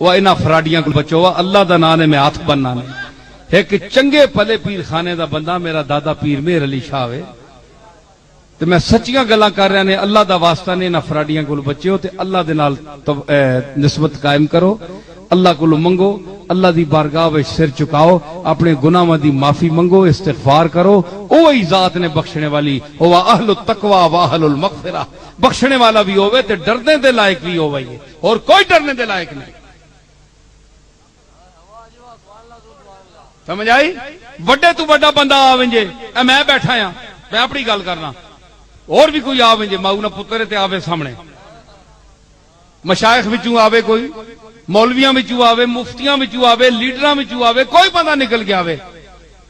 وہ انہاں فراڈیاں کو بچو، اللہ دا نام نے میں ہاتھ بننا نہیں. ایک چنگے پلے پیر خانے دا بندہ میرا دادا پیر مہر علی شاہ وے تے میں سچیاں گلاں کر رہا نے، اللہ دا واسطہ نے انہاں فراڈیاں کو بچو تے اللہ دے نال نسبت قائم کرو، اللہ کو منگو، اللہ دی بارگاہ وچ سر چکاؤ، اپنے گناہاں دی معافی منگو، استغفار کرو. اوہی ذات نے بخشنے والی، ہوا اہل التقوی و اہل المغفرہ. بخشنے والا بھی ہوے تے ڈرنے دے لائق بھی ہوے، اور کوئی ڈرنے دے لائق نہیں. سمجھ آئی؟ بڑے تو بڑا بندہ آویں جے، اے میں بیٹھا ہاں، میں اپنی گل کرنا، اور بھی کوئی آویں جے، ماؤ نہ پتر تے آوے سامنے، مشائخ وچوں آوے کوئی، مولویاں وچوں آوے، مفتیاں وچوں آوے، لیڈراں وچوں آوے، کوئی بندہ نکل کے آوے،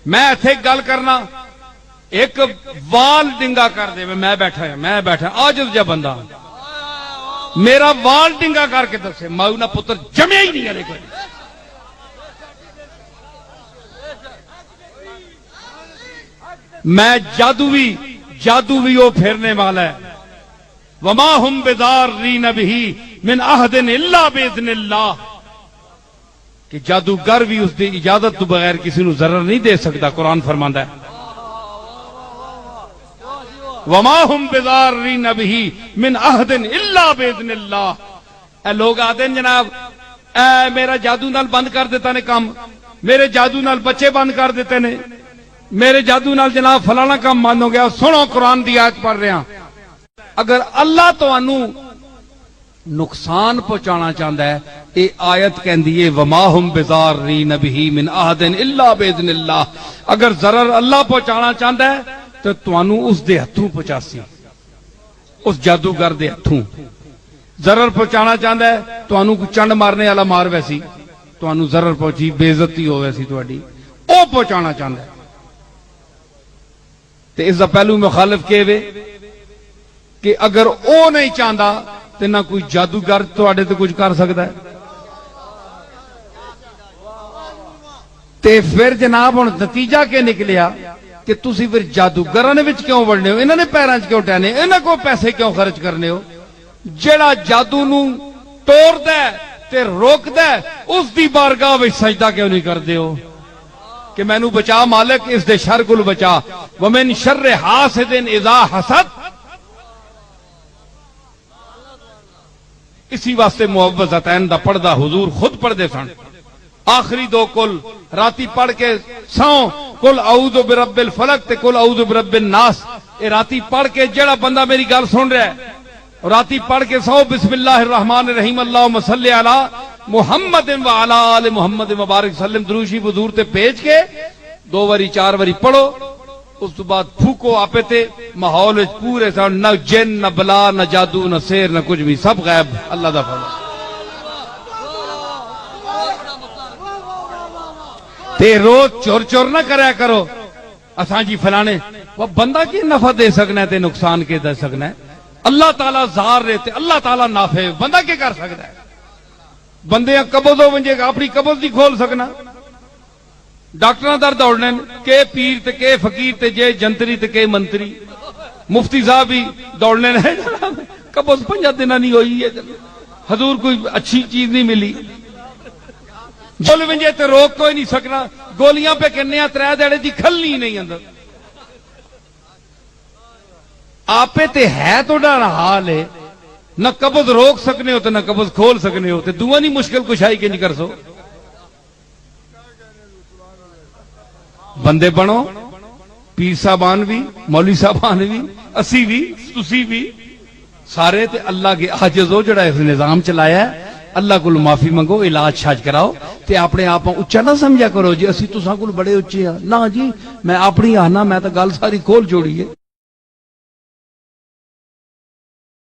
میں ایتھے گل کرنا، ایک وال ڈنگا کر دے، میں بیٹھا ہاں، میں بیٹھا عاجز جا بندہ، میرا وال ڈنگا کر کے دسے ماؤ نہ پتر جمیا ہی نہیں ہے کوئی. میں جادو بھی وہ پھیرنے والا ہے. وما ہم بضارین بہ من احد الا باذن اللہ، کہ جادوگر بھی اس دی اجازت تو بغیر کسی نو ضرر نہیں دے سکتا. قرآن فرماندا ہے وما ہم بضارین بہ من احد الا باذن اللہ. اے لوگ آتے ہیں جناب اے میرا جادو نال بند کر دیتا نے کام، میرے جادو نال بچے بند کر دیتے نے، میرے جادو نال جناب فلانا کام بند ہو گیا. سنو قرآن دی آیت پڑھ رہے ہیں، اگر اللہ تانوں نقصان پہنچانا چاہتا ہے، یہ آیت کہندی ہے وما ہم بضارین بہ من احد الا باذن اللہ. اگر ضرر اللہ پہنچانا چاہتا ہے تو تانوں اس دے ہتھوں پہنچاسی، اس جادوگر دے ہتھوں. ضرر پہنچانا چاہتا ہے تانوں کوئی چنڈ مارنے والا مار ویسی، تانوں ضرر پہنچی، بے عزتی ہو ویسی تہاڈی، او پہنچانا چاہتا ہے. تے اس دا پہلو مخالف کہے کہ اگر او نہیں چاہتا تے نہ کوئی جادوگر تواڈے تے کچھ کر سکتا ہے. تے پھر جناب ہن نتیجہ کہ نکلیا کہ تسی پھر جادوگراں دے وچ کیوں وڑنے ہو، انہاں نے پیراں وچ کیوں ٹہنے، انہاں کو پیسے کیوں خرچ کرنے ہو. جیڑا جادو نو توڑدا ہے تے روکدا ہے اس دی بارگاہ وچ سجدہ کیوں نہیں کردے ہو کہ مینوں بچا مالک اس دے شر کول بچا. ومن شر حاسد اذا حسد، اسی واسطے معوذتین دا پڑھدا حضور خود پڑھدے سن. آخری دو کل راتی پڑھ کے سو کل اعوذ برب الفلق تے کل اعوذ برب الناس. اے راتی پڑھ کے جڑا بندہ میری گل سن رہا ہے راتی پڑھ کے سو بسم اللہ الرحمن الرحیم اللہم صلی علی محمد و علی آل محمد مبارک سلم درود شریف حضور تے بھیج کے 2 واری 4 واری پڑھو، اس تو بعد پھوکو آپے تے ماحول وچ پورے سن، نہ جن نہ بلا نہ جادو نہ سحر نہ کچھ بھی، سب غائب. اللہ دا فضل. تے روز چور چور نہ کریا کرو اساں جی فلانے، وہ بندہ کی نفع دے سکنا ہے تے نقصان کے دے سکنا ہے. اللہ تعالیٰ زار رہتے، اللہ تعالیٰ نافع، بندہ کیا کر سکتا ہے. بندے قبض ہو ونجے گا اپنی قبض نہیں کھول سکنا. ڈاکٹر در دوڑنے کہ پیر تے کہ فقیر تے جے جنتری تے کہ منتری، مفتی صاحب بھی دوڑنے نے قبض 5 دن نہیں ہوئی ہے، حضور کوئی اچھی چیز نہیں ملی. بول ونجے تے روک کوئی نہیں سکنا، گولیاں پہ کرنے 3 دیڑے دی کھلنی نہیں اندر. آپے تے ہے تو ڈر حال ہے، نہ قبض روک سکنے ہو تو نہ قبض کھول سکنے ہو، تے دعا نہیں مشکل کشائی کے نہیں کر سو. بندے بنو، پیر صاحبان بھی، مولوی صاحبان بھی، اسی بھی، تسی بھی، سارے تے اللہ کے عاجز ہو جڑا اس نظام چلایا ہے. اللہ کو معافی منگو، علاج شاج کراؤ، تے اپنے آپ اچا نہ سمجھا کرو جی اسی تساں کول بڑے اچے ہاں. نہ جی میں اپنی آنا، میں تو گل ساری کھول جوڑی ہے.